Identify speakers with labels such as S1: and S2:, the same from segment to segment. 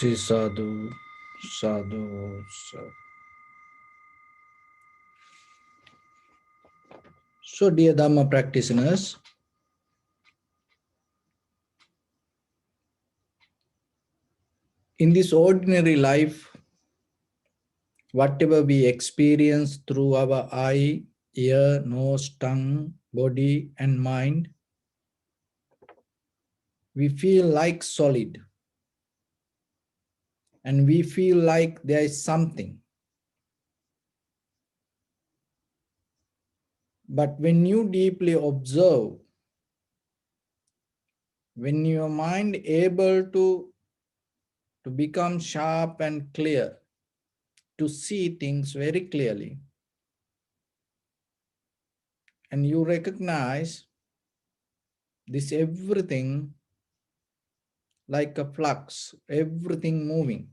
S1: Shri Sadhu, Sadhu, Sadhu. So, dear Dharma practitioners, in this ordinary life, whatever we experience through our eye, ear, nose, tongue, body, and mind, we feel like solid. And we feel like there is something. But when you deeply observe, when your mind able to become sharp and clear, to see things very clearly, and you recognize this everything like a flux, everything moving,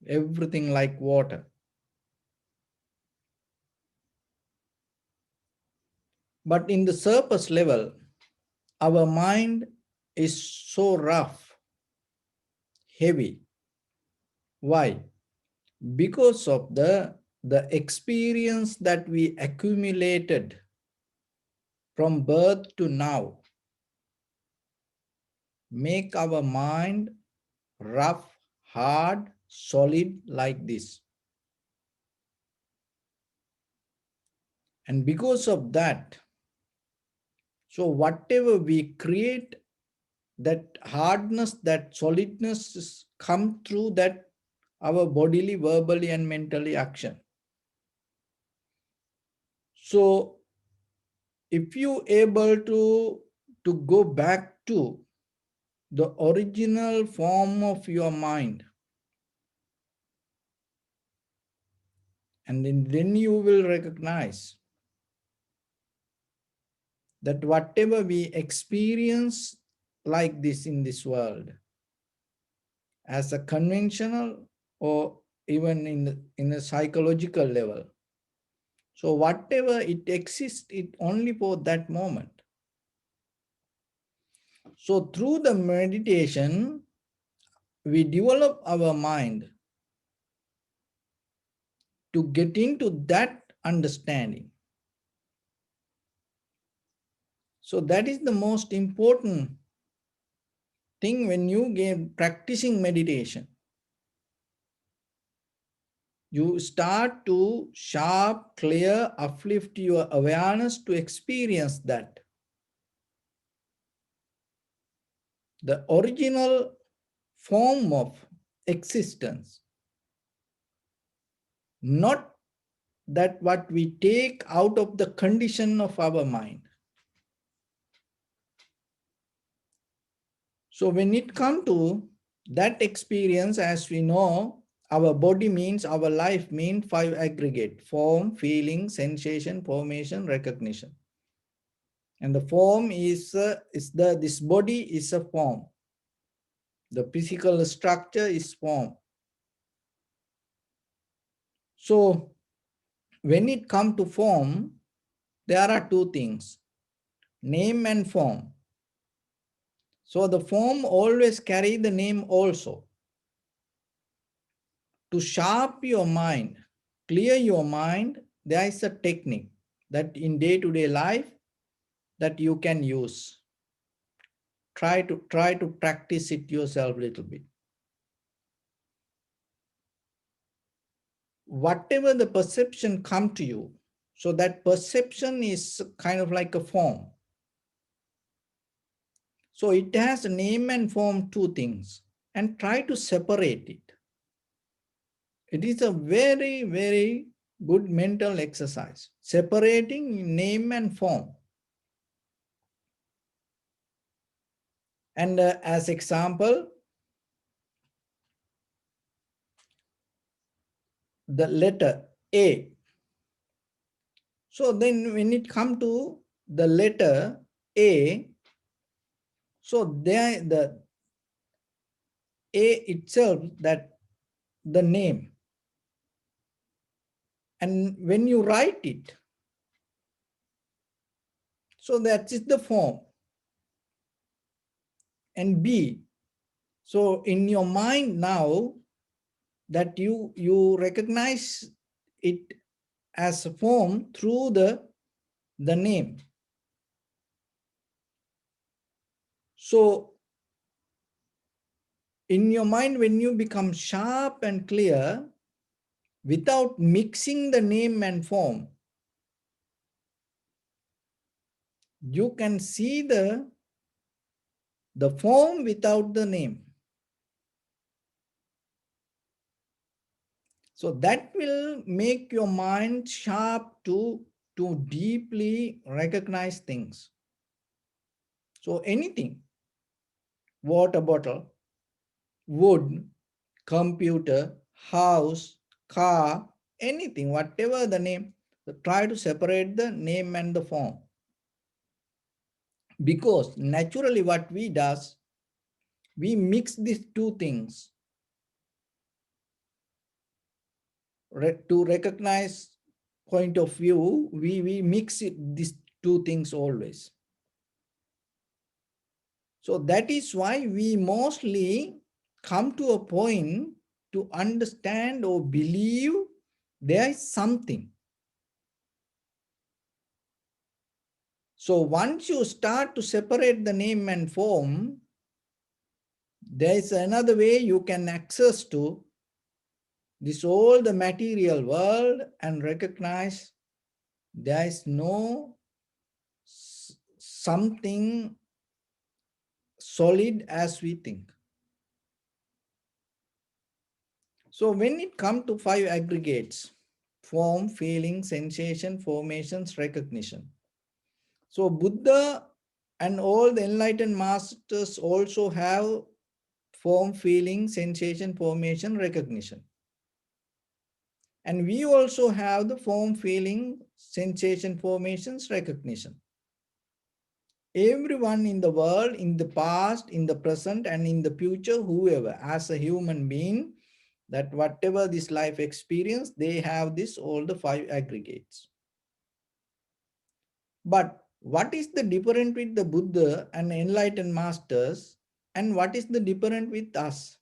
S1: everything like water. But in the surface level, our mind is so rough, heavy. Why? Because of the experience that we accumulated from birth to now make our mind rough, hard, solid like this. And because of that, so whatever we create, that hardness, that solidness come through that our bodily, verbally, and mentally action. So if you able to go back to the original form of your mind, and then you will recognize that whatever we experience like this in this world, as a conventional or even in a psychological level, so whatever it exists, it only for that moment. So through the meditation, we develop our mind to get into that understanding. So that is the most important thing when you get practicing meditation. You start to sharp, clear, uplift your awareness to experience that. The original form of existence, not that what we take out of the condition of our mind. So when it comes to that experience, as we know, our body means, our life means 5 aggregate: form, feeling, sensation, formation, recognition. And the form is this body is a form. The physical structure is form. So when it comes to form, there are two things: name and form. So the form always carry the name also. To sharp your mind, clear your mind, there is a technique that in day-to-day life that you can use. Try to practice it yourself a little bit. Whatever the perception come to you, so that perception is kind of like a form. So it has a name and form, two things, and try to separate it. It is a very, very good mental exercise, separating name and form. And as example, the letter A. So then when it comes to the letter A, so there the A itself, that the name. And when you write it, so that is the form. And B, so in your mind now, that you recognize it as a form through the name. So in your mind, when you become sharp and clear without mixing the name and form, you can see the form without the name. So that will make your mind sharp to deeply recognize things. So anything, water bottle, wood, computer, house, car, anything, whatever the name, try to separate the name and the form. Because naturally what we does, we mix these two things to recognize point of view. We mix these two things always. So that is why we mostly come to a point to understand or believe there is something. So once you start to separate the name and form, there is another way you can access to this all the material world and recognize there is no something solid as we think. So when it comes to 5 aggregates, form, feeling, sensation, formations, recognition. So Buddha and all the enlightened masters also have form, feeling, sensation, formation, recognition. And we also have the form, feeling, sensation, formations, recognition. Everyone in the world, in the past, in the present, and in the future, whoever, as a human being, that whatever this life experience, they have this, all the 5 aggregates. But what is the difference with the Buddha and enlightened masters, and what is the difference with us?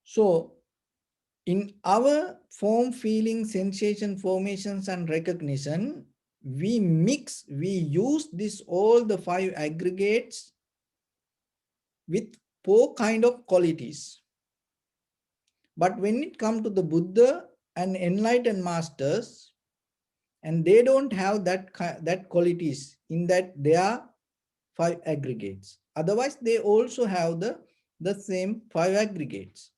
S1: So in our form, feeling, sensation, formations, and recognition, we use this all the 5 aggregates with 4 kind of qualities. But when it comes to the Buddha and enlightened masters, and they don't have that qualities in that they are 5 aggregates. Otherwise, they also have the same 5 aggregates.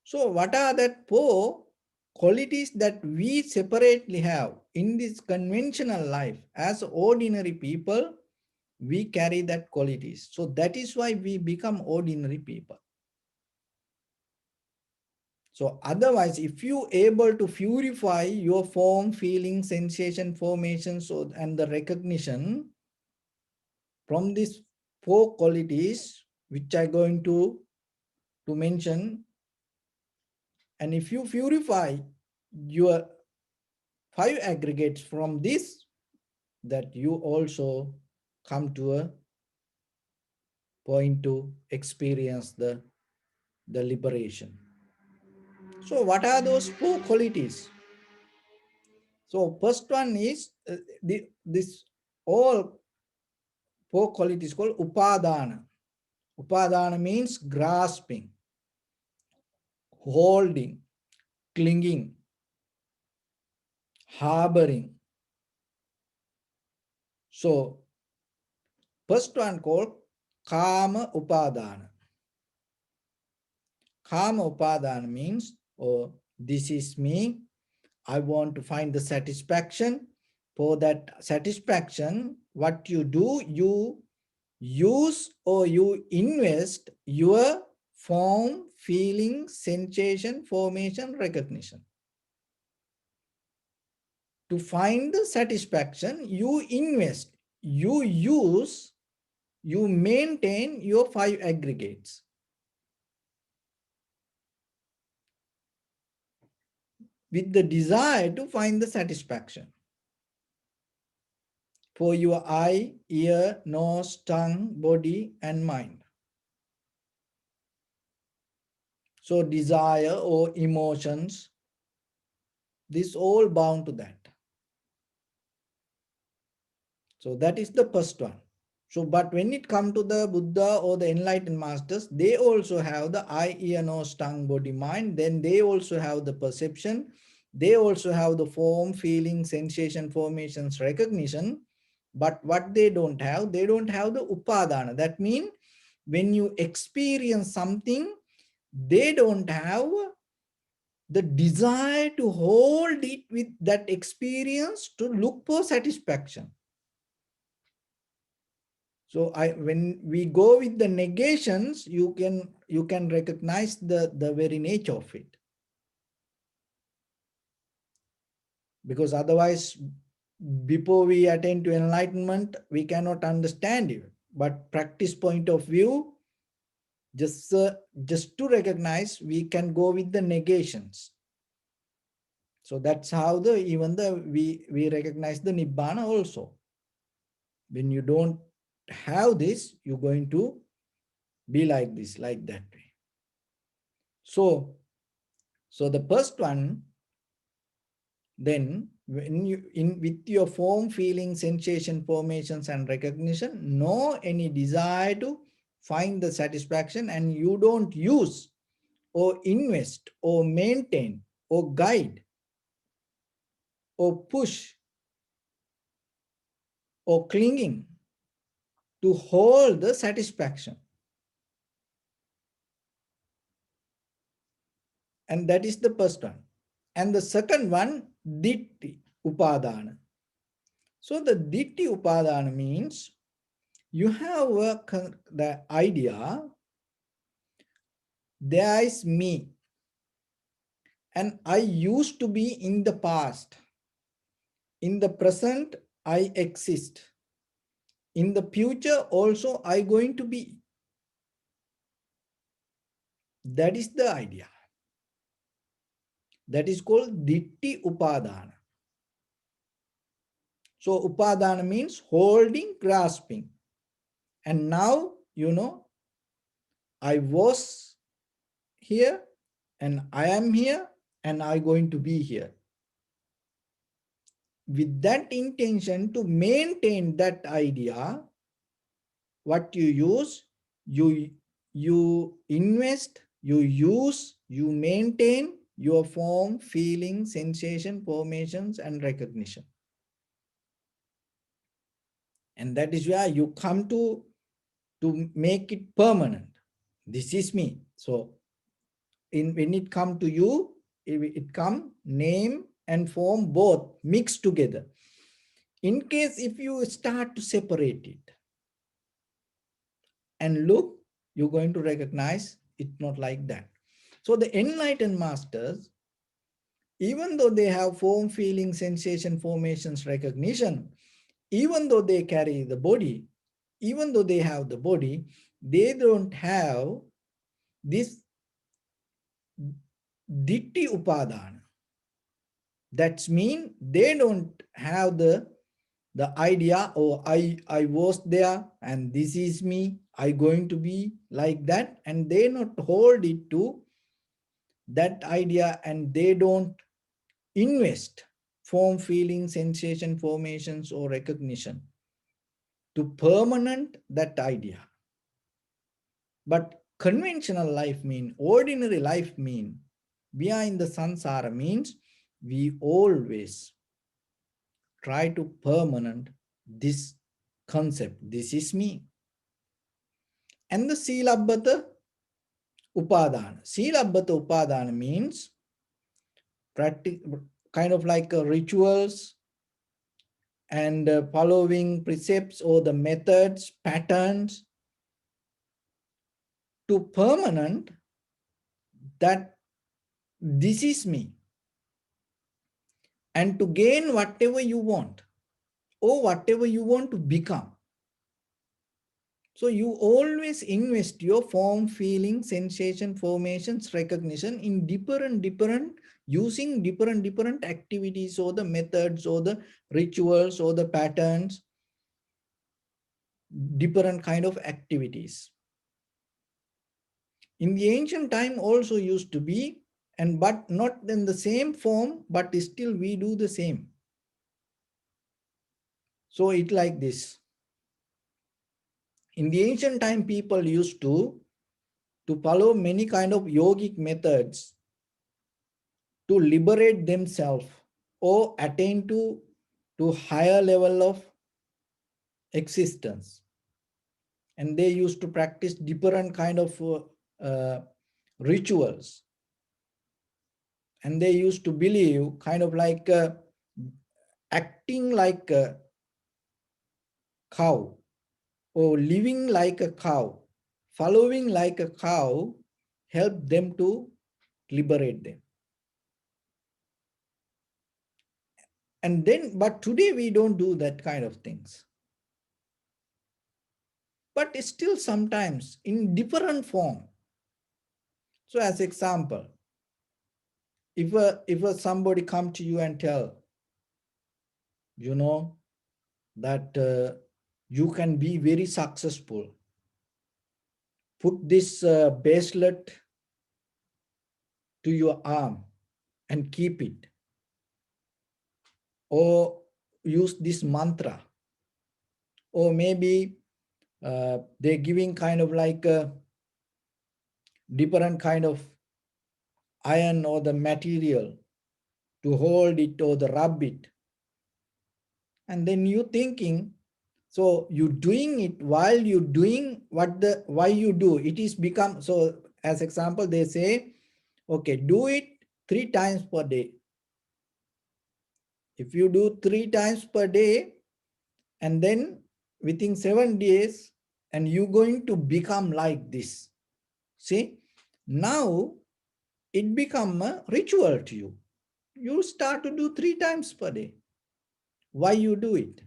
S1: So what are that 4 qualities that we separately have in this conventional life? As ordinary people, we carry that qualities. So that is why we become ordinary people. So otherwise, if you able to purify your form, feeling, sensation, formations, and the recognition from these 4 qualities, which I going to mention, and if you purify your 5 aggregates from this, that you also come to a point to experience the liberation. So what are those 4 qualities? So first one is this all 4 qualities called upadana. Upadana means grasping, holding, clinging, harboring. So first one called kama upadana. Kama upadana means, oh, this is me. I want to find the satisfaction. For that satisfaction, what you do, you use or you invest your form, feeling, sensation, formation, recognition. To find the satisfaction, you invest, you use, you maintain your 5 aggregates with the desire to find the satisfaction. For your eye, ear, nose, tongue, body, and mind. So desire or emotions, this all bound to that. So that is the first one. So, but when it comes to the Buddha or the enlightened masters, they also have the eye, ear, nose, tongue, body, mind. Then they also have the perception. They also have the form, feeling, sensation, formations, recognition. But what they don't have the upadana. That means when you experience something, they don't have the desire to hold it with that experience to look for satisfaction. So when we go with the negations, you can recognize the very nature of it. Because otherwise, before we attain to enlightenment, we cannot understand it. But practice point of view, just to recognize, we can go with the negations. So that's how we recognize the nibbana also. When you don't have this, you're going to be like this, like that way. So the first one, then when you with your form, feeling, sensation, formations, and recognition, no any desire to find the satisfaction, and you don't use or invest or maintain or guide or push or clinging to hold the satisfaction. And that is the first one. And the second one, ditti upadana. So the ditti upadana means you have the idea, there is me, and I used to be in the past. In the present, I exist. In the future also, I going to be. That is the idea. That is called ditti upadana. So upadana means holding, grasping. And now, I was here, and I am here, and I going to be here. With that intention to maintain that idea, what you use, you invest, you use, you maintain your form, feeling, sensation, formations, and recognition. And that is where you come to make it permanent. This is me. So when it come to you, it come name and form both mixed together. In case if you start to separate it and look, you're going to recognize it's not like that. So the enlightened masters, even though they have form, feeling, sensation, formations, recognition, even though they carry the body, even though they have the body, they don't have this ditti upadana. That's mean they don't have the idea, oh, I was there and this is me, I going to be like that, and they not hold it to that idea, and they don't invest form, feeling, sensation, formations, or recognition to permanent that idea. But conventional life mean, ordinary life mean, we are in the samsara means we always try to permanent this concept, this is me. And the silabbata upadana. Silabbata upadana means kind of like rituals and following precepts or the methods, patterns to permanent that this is me, and to gain whatever you want or whatever you want to become. So you always invest your form, feeling, sensation, formations, recognition in different using different activities or the methods or the rituals or the patterns, different kind of activities. In the ancient time also used to be, and but not in the same form, but still we do the same. So it like this. In the ancient time, people used to follow many kind of yogic methods to liberate themselves or attain to higher level of existence. And they used to practice different kind of rituals. And they used to believe kind of like acting like a cow or living like a cow, following like a cow, help them to liberate them. And then, but today we don't do that kind of things. But still sometimes in different form. So as example, if somebody come to you and tell, you know, that you can be very successful, put this bracelet to your arm and keep it, or use this mantra, or maybe they're giving kind of like a different kind of iron or the material to hold it or the rub it. And then you thinking, so you doing it while you doing what the why you do it is become. So as example, they say, okay, do it 3 times per day. If you do 3 times per day, and then within 7 days, and you going to become like this. See, now it become a ritual to you. You start to do 3 times per day. Why you do it?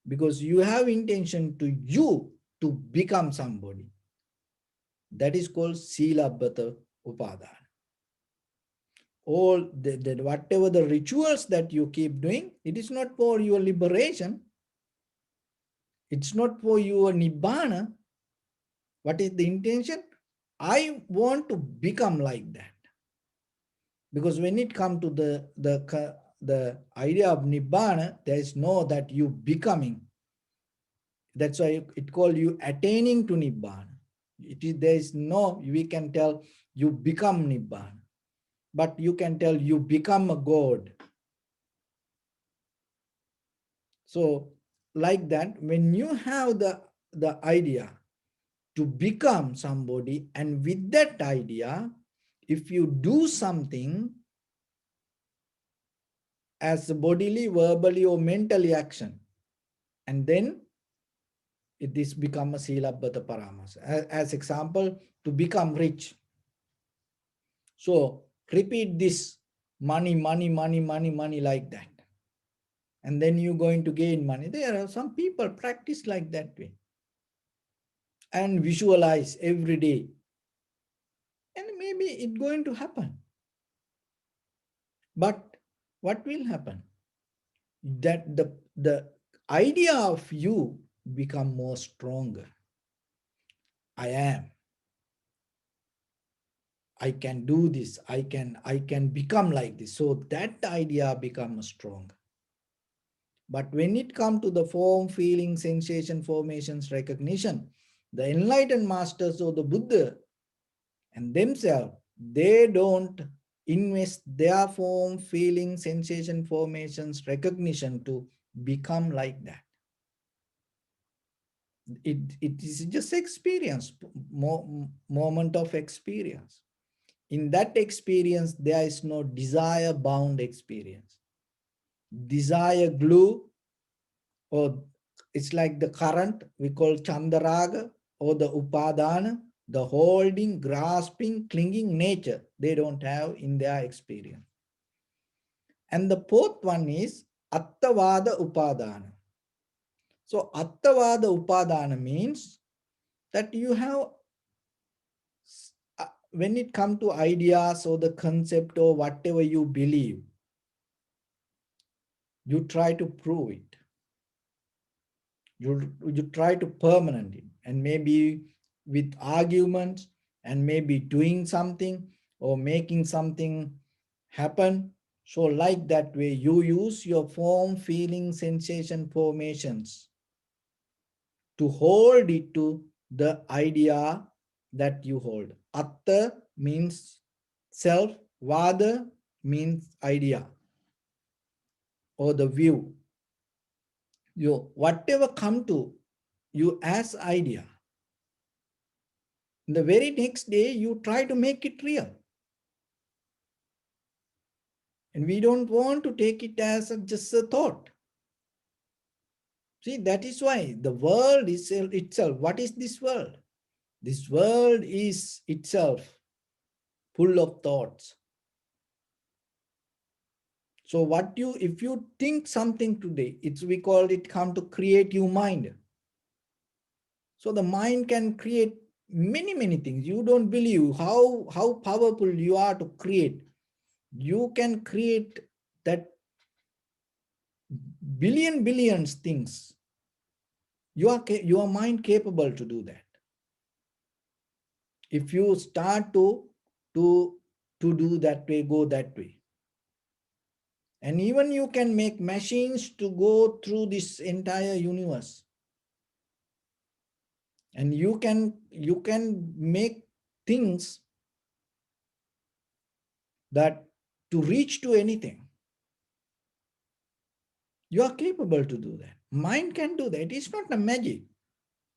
S1: Because you have intention to you to become somebody. That is called Silabbata Upadana. All whatever the rituals that you keep doing, it is not for your liberation. It's not for your Nibbana. What is the intention? I want to become like that. Because when it comes to the idea of Nibbana, there is no that you becoming. That's why it called you attaining to Nibbana. There is no, we can tell you become Nibbana, but you can tell you become a God. So like that, when you have the idea to become somebody, and with that idea, if you do something as bodily, verbally, or mentally action, and then it is become a Silabbata Paramas. As example, to become rich. So repeat this money, money, money, money, money like that. And then you're going to gain money. There are some people practice like that way. And visualize every day. And maybe it's going to happen. But what will happen? That the idea of you become more stronger. I am. I can do this. I can become like this. So that idea becomes strong. But when it comes to the form, feeling, sensation, formations, recognition, the enlightened masters or the Buddha and themselves, they don't invest their form, feeling, sensation, formations, recognition to become like that. It is just experience, moment of experience. In that experience, there is no desire bound experience. Desire glue, or it's like the current we call Chandaraga, or the Upadana, the holding, grasping, clinging nature, they don't have in their experience. And the fourth one is Attavada Upadana. So Attavada Upadana means that you have, when it comes to ideas or the concept or whatever you believe, you try to prove it. You try to permanent it, and maybe with arguments, and maybe doing something or making something happen. So like that way, you use your form, feeling, sensation, formations to hold it to the idea that you hold. Atta means self, vada means idea or the view. You whatever come to you as idea, the very next day you try to make it real. And we don't want to take it as just a thought. See, that is why the world is itself. What is this world? This world is itself full of thoughts. So if you think something today, we call it come to creative mind. So the mind can create many things. You don't believe how powerful you are to create. You can create that billions things. Your mind capable to do that. If you start to do that way, go that way. And even you can make machines to go through this entire universe. And you can make things that to reach to anything. You are capable to do that. Mind can do that. It is not a magic.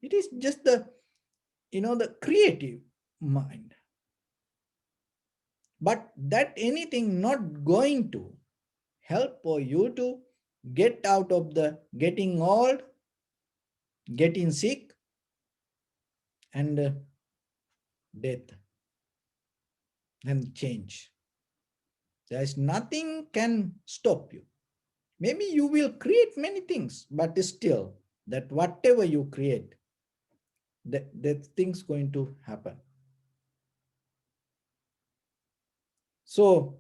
S1: It is just the creative mind. But that anything not going to help for you to get out of the getting old, getting sick, and death and change. There is nothing can stop you. Maybe you will create many things, but still that whatever you create, that thing's going to happen. So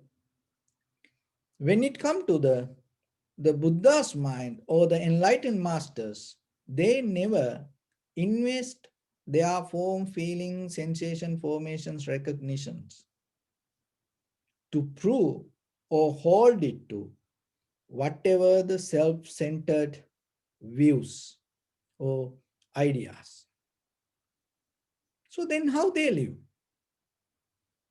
S1: when it comes to the Buddha's mind or the enlightened masters, they never invest their form, feeling, sensation, formations, recognitions to prove or hold it to whatever the self-centered views or ideas. So then how they live?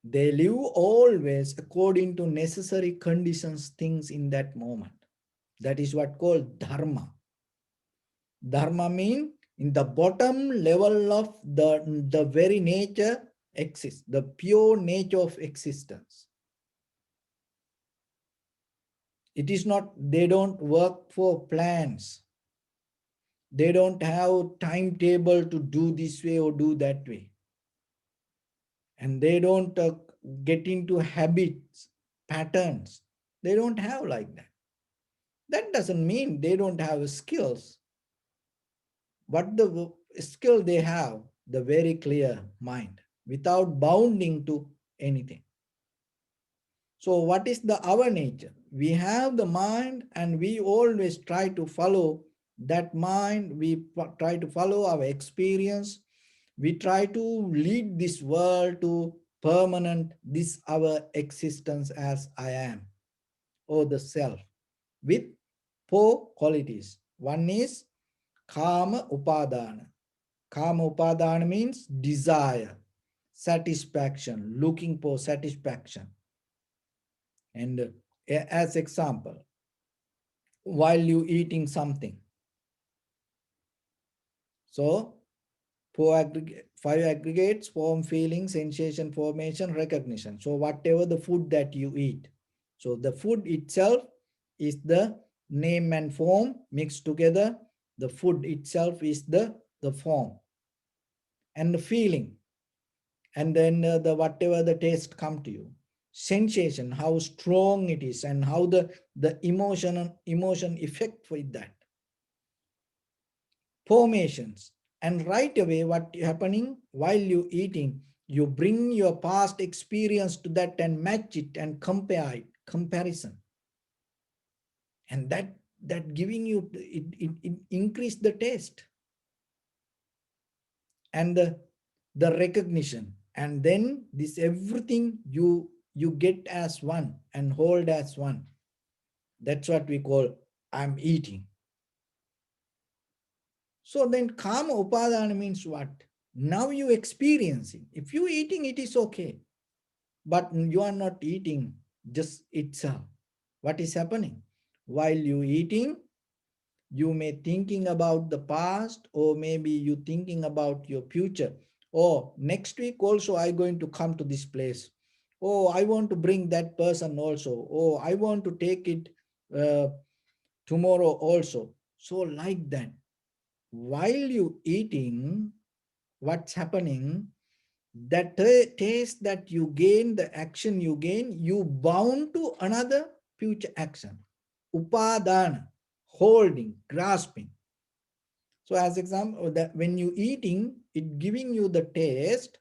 S1: They live always according to necessary conditions, things in that moment. That is what called Dharma. Dharma means in the bottom level of the very nature exists, the pure nature of existence. It is not, they don't work for plans. They don't have timetable to do this way or do that way. And they don't get into habits, patterns. They don't have like that. That doesn't mean they don't have skills. What the skill they have, the very clear mind, without bounding to anything. So what is our nature? We have the mind and we always try to follow that mind. We try to follow our experience. We try to lead this world to permanent, this our existence as I am, or the self, with four qualities. One is Kama Upadana. Kama Upadana means desire, satisfaction, looking for satisfaction. And as example, while you eating something. So five aggregates: form, feeling, sensation, formation, recognition. So whatever the food that you eat. So the food itself is the name and form mixed together. The food itself is the form and the feeling. And then the whatever the taste come to you. Sensation, how strong it is and how the emotion effect with that. Formations, and right away what happening while you eating, you bring your past experience to that and match it and compare it, comparison, and that giving you it increase the taste. And the recognition, And then this everything you get as one and hold as one. That's what we call I'm eating. So then kama upadana means what? Now you experiencing. If you eating, it is okay. But you are not eating just itself. What is happening? While you eating, you may thinking about the past, or maybe you thinking about your future. Oh, next week also I going to come to this place. Oh, I want to bring that person also. Oh, I want to take it uh, tomorrow also. So like that, while you eating, what's happening? That taste that you gain, the action you gain, you bound to another future action. Upadana, holding, grasping. So as example, that when you eating, it giving you the taste,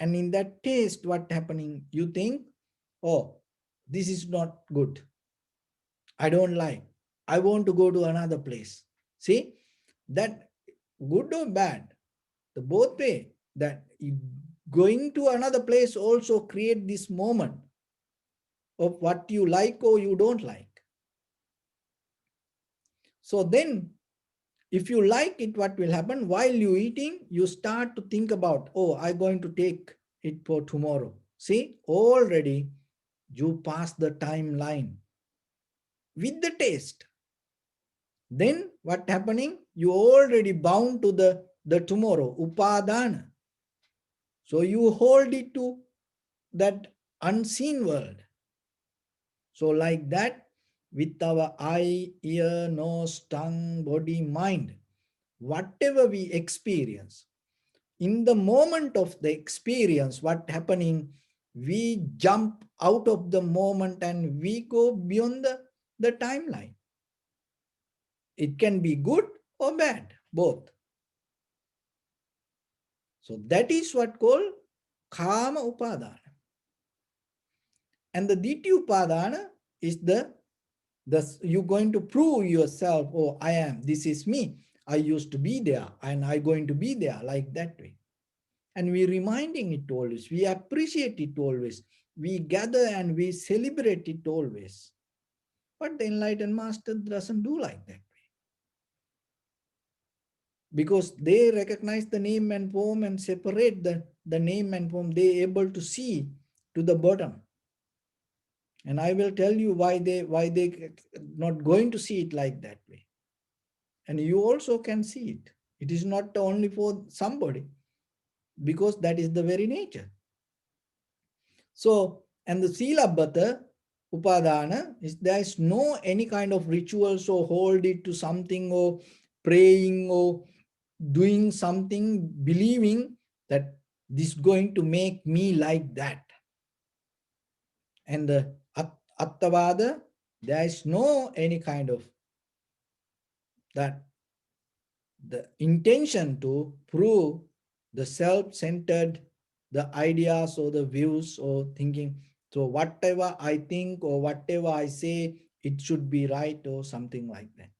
S1: and in that taste, what happening? You think, oh, this is not good. I don't like. I want to go to another place. See, that good or bad, the both way, that going to another place also create this moment of what you like or you don't like. So then if you like it, what will happen? While you eating, you start to think about, oh, I'm going to take it for tomorrow. See, already you pass the timeline with the taste. Then what happening? You already bound to the tomorrow, upadana. So you hold it to that unseen world. So like that, with our eye, ear, nose, tongue, body, mind, whatever we experience, in the moment of the experience, what happening, we jump out of the moment and we go beyond the timeline. It can be good or bad, both. So that is what called kama upadana. And the ditthi upadana is you're going to prove yourself, oh, I am, this is me. I used to be there and I'm going to be there, like that way. And we reminding it always, we appreciate it always, we gather and we celebrate it always. But the enlightened master doesn't do like that, because they recognize the name and form and separate the name and form. They able to see to the bottom. And I will tell you why they not going to see it like that way. And you also can see it. It is not only for somebody, because that is the very nature. So, and the Silabbata Upadana is there is no any kind of rituals or hold it to something or praying or doing something, believing that this is going to make me like that. And the Attavada, there is no any kind of that, the intention to prove the self-centered, the ideas or the views or thinking. So whatever I think or whatever I say, it should be right or something like that.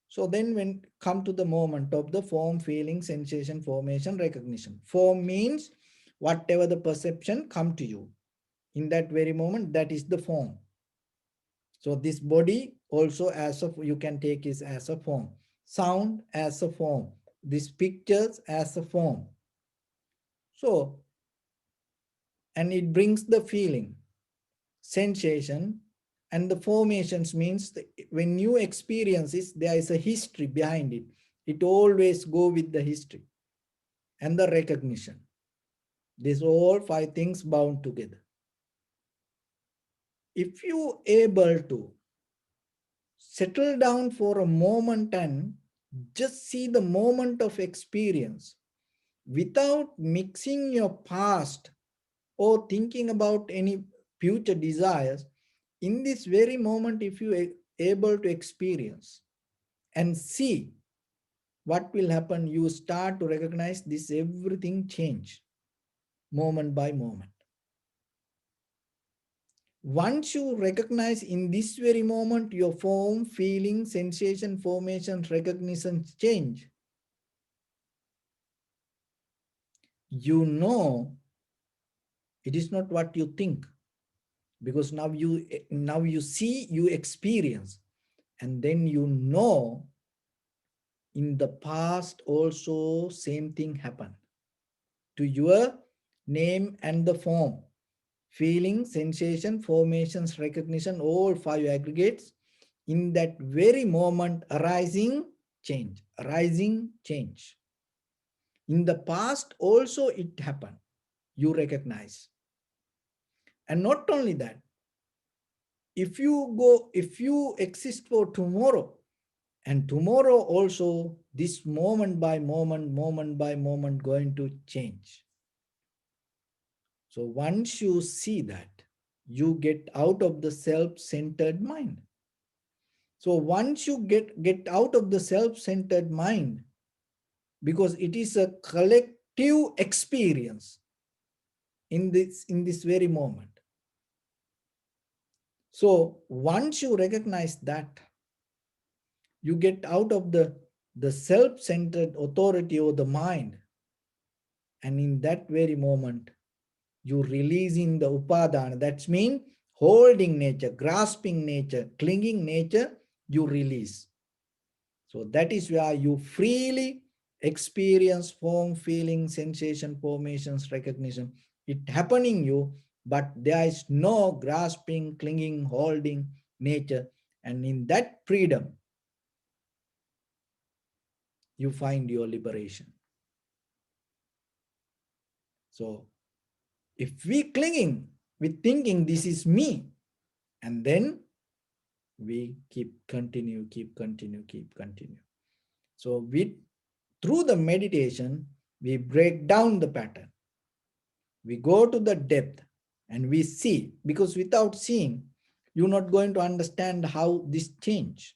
S1: So then when come to the moment of the form, feeling, sensation, formation, recognition. Form means whatever the perception come to you. In that very moment, that is the form. So this body also as a, you can take it as a form. Sound as a form. These pictures as a form. So, and it brings the feeling, sensation, and the formations means when you experience this, there is a history behind it. It always go with the history and the recognition. These all five things bound together. If you able to settle down for a moment and just see the moment of experience without mixing your past or thinking about any future desires, in this very moment, if you are able to experience and see what will happen, you start to recognize this everything change moment by moment. Once you recognize in this very moment, your form, feeling, sensation, formation, recognition change. you know it is not what you think, because now you see, you experience, and then you know in the past also same thing happened to your name and the form, feeling, sensation, formations, recognition, all five aggregates in that very moment arising change. In the past also it happened, you recognize. And not only that, if you exist for tomorrow, and tomorrow also this moment by moment going to change. So once you see that, you get out of the self-centered mind. So once you get out of the self-centered mind, because it is a collective experience in this very moment. So once you recognize that, you get out of the self-centered authority of the mind, and in that very moment you releasing the upadana, that's mean holding nature, grasping nature, clinging nature, you release. So that is where you freely experience form, feeling, sensation, formations, recognition. It happening you, but there is no grasping, clinging, holding nature. And in that freedom, you find your liberation. So if we clinging with thinking this is me, and then we keep continue. So through the meditation, we break down the pattern. We go to the depth and we see, because without seeing, you're not going to understand how this change.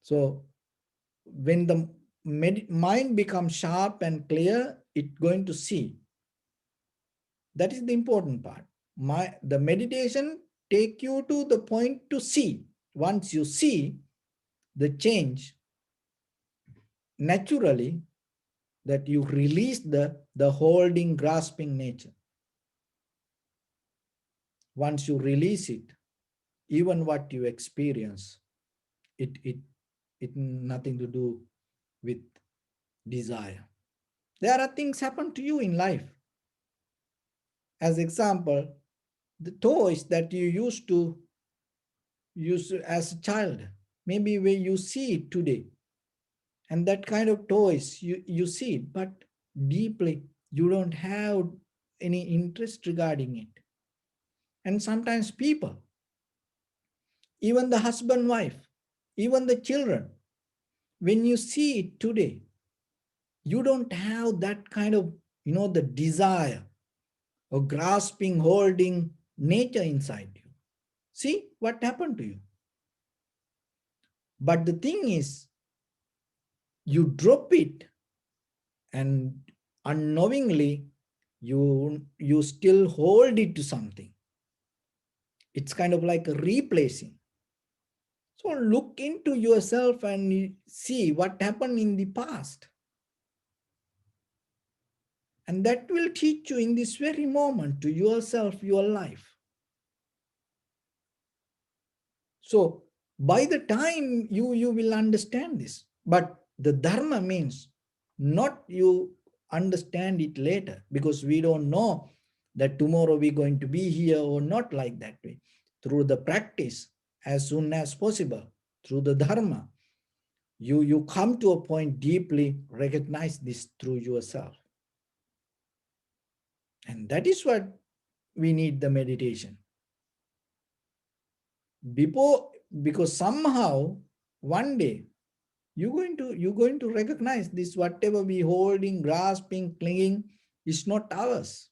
S1: So when the mind becomes sharp and clear, it's going to see. That is the important part. The meditation take you to the point to see. Once you see the change, naturally, that you release the holding, grasping nature. Once you release it, even what you experience, it nothing to do with desire. There are things happen to you in life. As example, the toys that you used to use as a child, maybe when you see it today, and that kind of toys you see it, but deeply you don't have any interest regarding it. And sometimes people, even the husband, wife, even the children, when you see it today, you don't have that kind of, the desire or grasping, holding nature inside you. See what happened to you. But the thing is, you drop it, and unknowingly, you still hold it to something. It's kind of like a replacing. So look into yourself and see what happened in the past. And that will teach you in this very moment to yourself, your life. So by the time you will understand this, but the Dharma means not you understand it later, because we don't know that tomorrow we're going to be here or not, like that way. Through the practice, as soon as possible, through the Dharma, you come to a point deeply recognize this through yourself. And that is what we need the meditation. Because somehow one day you're going to recognize this, whatever we holding, grasping, clinging is not ours.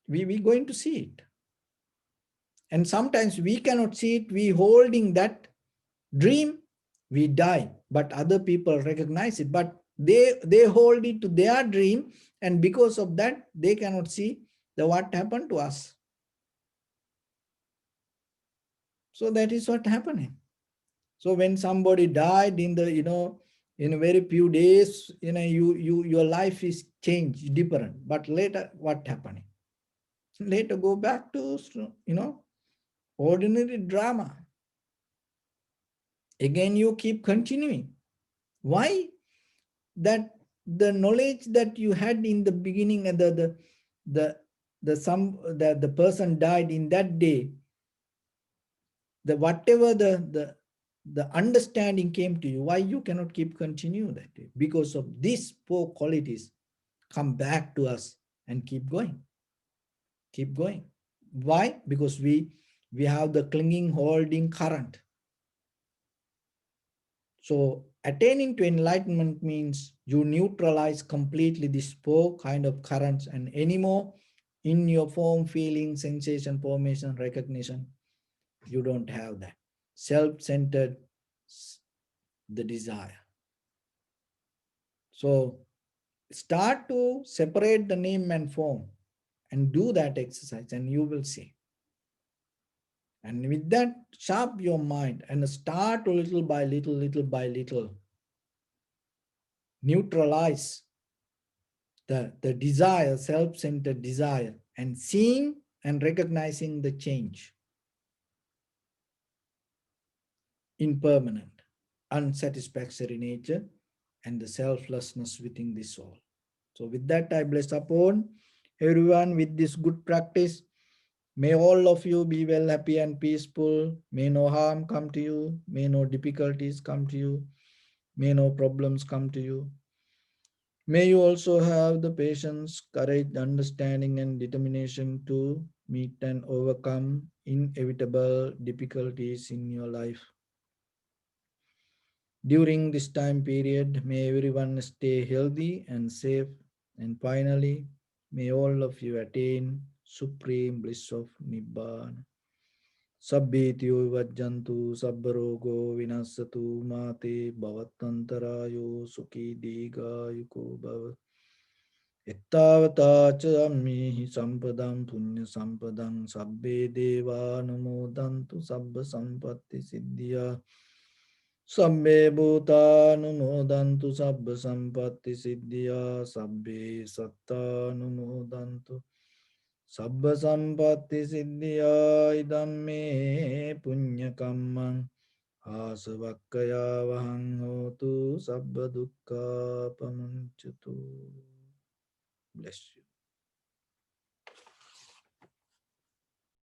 S1: We going to see it. And sometimes we cannot see it, we holding that dream, we die, but other people recognize it, but they hold it to their dream, and because of that they cannot see the what happened to us. So that is what happening. So when somebody died in the In a very few days, your life is changed, different. But later, what happening? Later, go back to ordinary drama. Again, you keep continuing. Why? That the knowledge that you had in the beginning, and the person died in that day, the whatever the understanding came to you, why you cannot keep continue that way? Because of these four qualities come back to us and keep going, keep going. Why? Because we have the clinging holding current. So attaining to enlightenment means you neutralize completely these four kind of currents, and anymore in your form, feeling, sensation, formation, recognition, you don't have that. Self-centered, the desire. So start to separate the name and form and do that exercise, and you will see. And with that, sharp your mind and start little by little, little by little, neutralize the desire, self-centered desire, and seeing and recognizing the change, impermanent, unsatisfactory nature, and the selflessness within the soul. So with that, I bless upon everyone with this good practice. May all of you be well, happy, and peaceful. May no harm come to you. May no difficulties come to you. May no problems come to you. May you also have the patience, courage, understanding, and determination to meet and overcome inevitable difficulties in your life. During this time period, may everyone stay healthy and safe. And finally, may all of you attain supreme bliss of Nibbana. Sabbhetyo vajjantu sabbarogo vinasatu mate bhavatantarayo sukhi digayuko bhavat. Ittavata cha ammihi sampadam punya sampadam sabbe deva namodantu sabba sampatti siddhya. Sabbe bhuta numodantu sabba sampatti siddhya. Sabbe satta numodantu sabba sampatti siddhya. Idam me punya kammang asavakkaya vahang hotu sabba dukkha pamuncatu. Bless you.